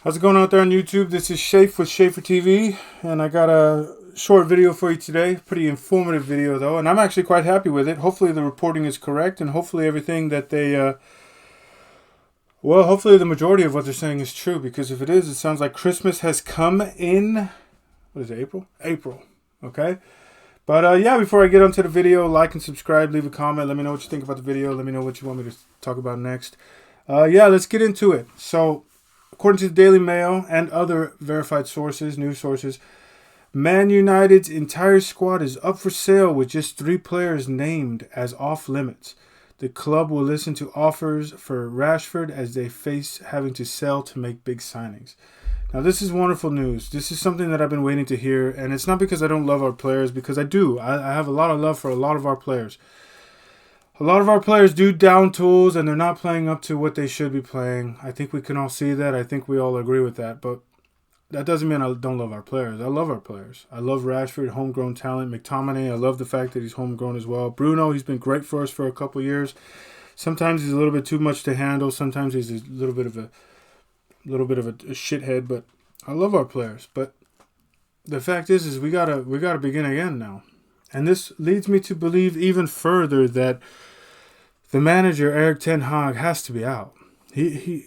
How's it going out there on YouTube? This is Shafe with Schaefer TV, and I got a short video for you today. Pretty informative video though, and I'm actually quite happy with it. Hopefully the reporting is correct, and hopefully everything that they, hopefully the majority of what they're saying is true, because if it is, it sounds like Christmas has come in, what is it, April? April, okay? But yeah, before I get onto the video, like and subscribe, leave a comment, let me know what you think about the video, let me know what you want me to talk about next. Yeah, let's get into it. So, according to the Daily Mail and other verified sources, news sources, Man United's entire squad is up for sale with just 3 players named as off limits. The club will listen to offers for Rashford as they face having to sell to make big signings. Now, this is wonderful news. This is something that I've been waiting to hear, and it's not because I don't love our players, because I do. I have a lot of love for a lot of our players. A lot of our players do down tools, and they're not playing up to what they should be playing. I think we can all see that. I think we all agree with that. But that doesn't mean I don't love our players. I love our players. I love Rashford, homegrown talent. McTominay, I love the fact that he's homegrown as well. Bruno, he's been great for us for a couple years. Sometimes he's a little bit too much to handle. Sometimes he's a little bit of a shithead. But I love our players. But the fact is we gotta begin again now. And this leads me to believe even further that the manager, Erik ten Hag, has to be out. They're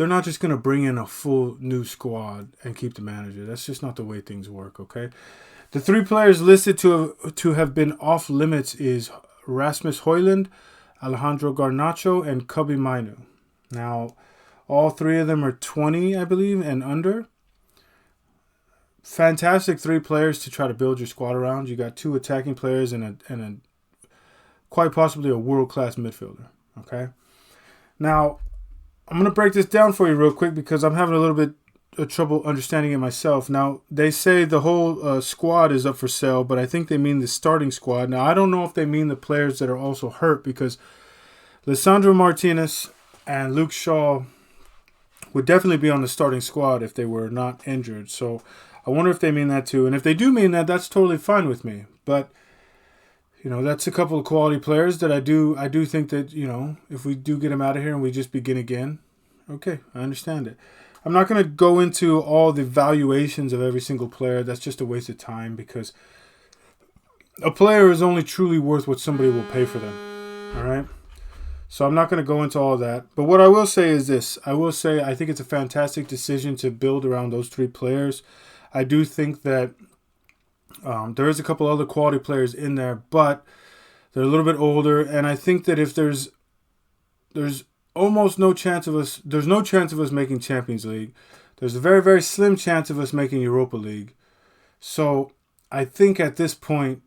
not just going to bring in a full new squad and keep the manager. That's just not the way things work, okay? The 3 players listed to have been off limits is Rasmus Højlund, Alejandro Garnacho, and Kobbie Mainoo. Now, all 3 of them are 20, I believe, and under. Fantastic 3 players to try to build your squad around. You got 2 attacking players and a quite possibly a world-class midfielder. Okay. Now, I'm going to break this down for you real quick because I'm having a little bit of trouble understanding it myself. Now, they say the whole squad is up for sale, but I think they mean the starting squad. Now, I don't know if they mean the players that are also hurt, because Lisandro Martinez and Luke Shaw would definitely be on the starting squad if they were not injured. So I wonder if they mean that too. And if they do mean that, that's totally fine with me. But, you know, that's a couple of quality players that I do think that, you know, if we do get them out of here and we just begin again, okay, I understand it. I'm not going to go into all the valuations of every single player. That's just a waste of time, because a player is only truly worth what somebody will pay for them. All right? So I'm not going to go into all that. But what I will say is this. I will say I think it's a fantastic decision to build around those 3 players. I do think that there is a couple other quality players in there, but they're a little bit older. And I think that if there's almost no chance of us, there's no chance of us making Champions League. There's a very, very slim chance of us making Europa League. So I think at this point,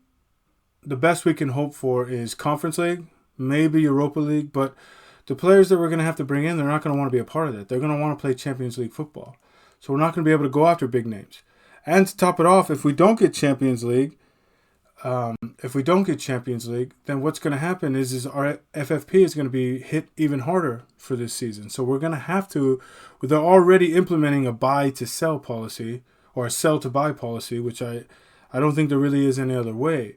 the best we can hope for is Conference League, maybe Europa League. But the players that we're going to have to bring in, they're not going to want to be a part of that. They're going to want to play Champions League football. So we're not going to be able to go after big names. And to top it off, if we don't get Champions League, then what's going to happen is our FFP is going to be hit even harder for this season. So we're going to have to, they're already implementing a buy to sell policy, or a sell to buy policy, which I don't think there really is any other way,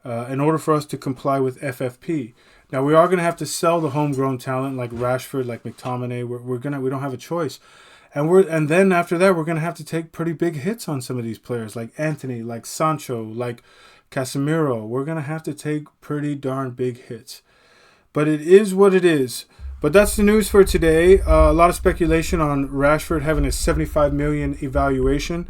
in order for us to comply with FFP. Now, we are going to have to sell the homegrown talent like Rashford, like McTominay. We don't have a choice. And then after that, we're going to have to take pretty big hits on some of these players, like Anthony, like Sancho, like Casemiro. We're going to have to take pretty darn big hits. But it is what it is. But that's the news for today. A lot of speculation on Rashford having a 75 million evaluation.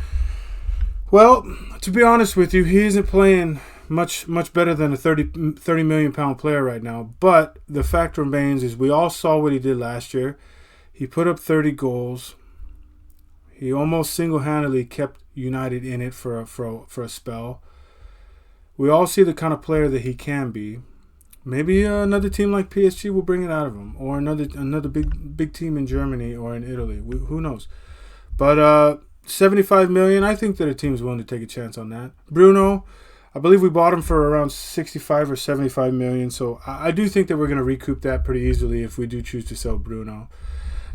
Well, to be honest with you, he isn't playing much better than a 30 million pound player right now. But the fact remains is we all saw what he did last year. He put up 30 goals. He almost single-handedly kept United in it for a spell. We all see the kind of player that he can be. Maybe another team like PSG will bring it out of him, or another big team in Germany or in Italy. Who knows? But 75 million, I think that a team's willing to take a chance on that. Bruno, I believe we bought him for around 65 or 75 million. So I do think that we're going to recoup that pretty easily if we do choose to sell Bruno.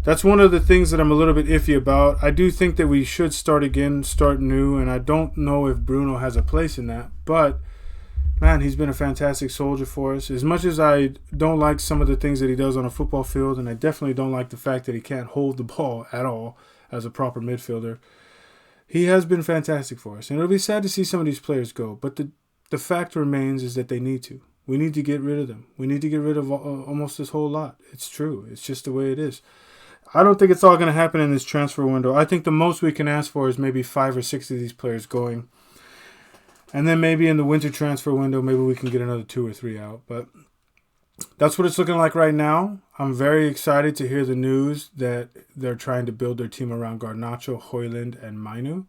That's one of the things that I'm a little bit iffy about. I do think that we should start again, start new, and I don't know if Bruno has a place in that. But man, he's been a fantastic soldier for us. As much as I don't like some of the things that he does on a football field, and I definitely don't like the fact that he can't hold the ball at all as a proper midfielder, he has been fantastic for us. And it'll be sad to see some of these players go, but the fact remains is that they need to. We need to get rid of them. We need to get rid of almost this whole lot. It's true. It's just the way it is. I don't think it's all going to happen in this transfer window. I think the most we can ask for is maybe 5 or 6 of these players going. And then maybe in the winter transfer window, maybe we can get another 2 or 3 out. But that's what it's looking like right now. I'm very excited to hear the news that they're trying to build their team around Garnacho, Højlund, and Mainu.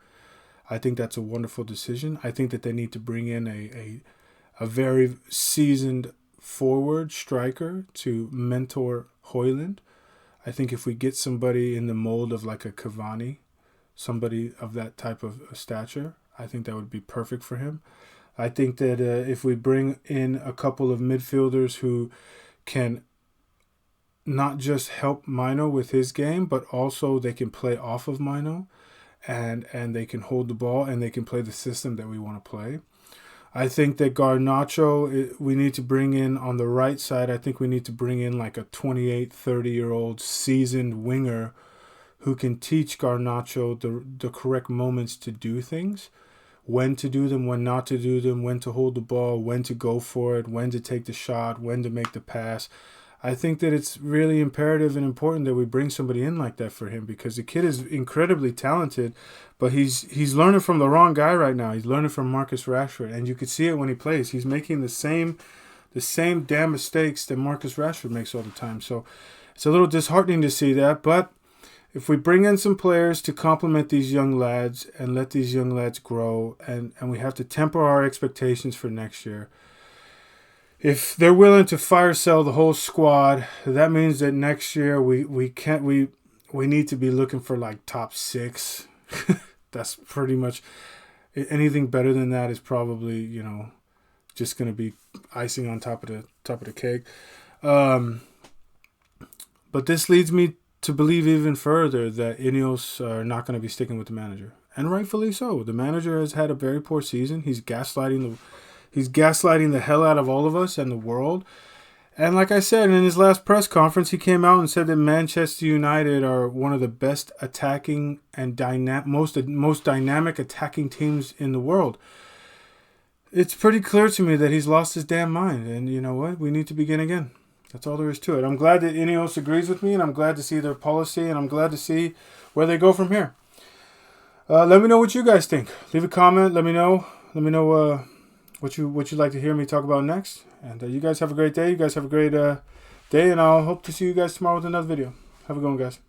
I think that's a wonderful decision. I think that they need to bring in a very seasoned forward striker to mentor Højlund. I think if we get somebody in the mold of like a Cavani, somebody of that type of stature, I think that would be perfect for him. I think that if we bring in a couple of midfielders who can not just help Mino with his game, but also they can play off of Mino, and they can hold the ball and they can play the system that we want to play. I think that Garnacho, we need to bring in on the right side, I think we need to bring in like a 28, 30-year-old seasoned winger who can teach Garnacho the correct moments to do things, when to do them, when not to do them, when to hold the ball, when to go for it, when to take the shot, when to make the pass. I think that it's really imperative and important that we bring somebody in like that for him, because the kid is incredibly talented, but he's learning from the wrong guy right now. He's learning from Marcus Rashford, and you can see it when he plays. He's making the same damn mistakes that Marcus Rashford makes all the time. So it's a little disheartening to see that, but if we bring in some players to complement these young lads and let these young lads grow, and we have to temper our expectations for next year. If they're willing to fire sell the whole squad, that means that next year we need to be looking for like top 6. That's pretty much anything better than that is probably, just going to be icing on top of the cake. But this leads me to believe even further that Ineos are not going to be sticking with the manager, and rightfully so. The manager has had a very poor season. He's gaslighting the hell out of all of us and the world. And like I said, in his last press conference, he came out and said that Manchester United are one of the best attacking and most dynamic attacking teams in the world. It's pretty clear to me that he's lost his damn mind. And you know what? We need to begin again. That's all there is to it. I'm glad that Ineos agrees with me, and I'm glad to see their policy, and I'm glad to see where they go from here. Let me know what you guys think. Leave a comment. Let me know. What you'd like to hear me talk about next. And you guys have a great day. You guys have a great day, and I'll hope to see you guys tomorrow with another video. Have a good one, guys.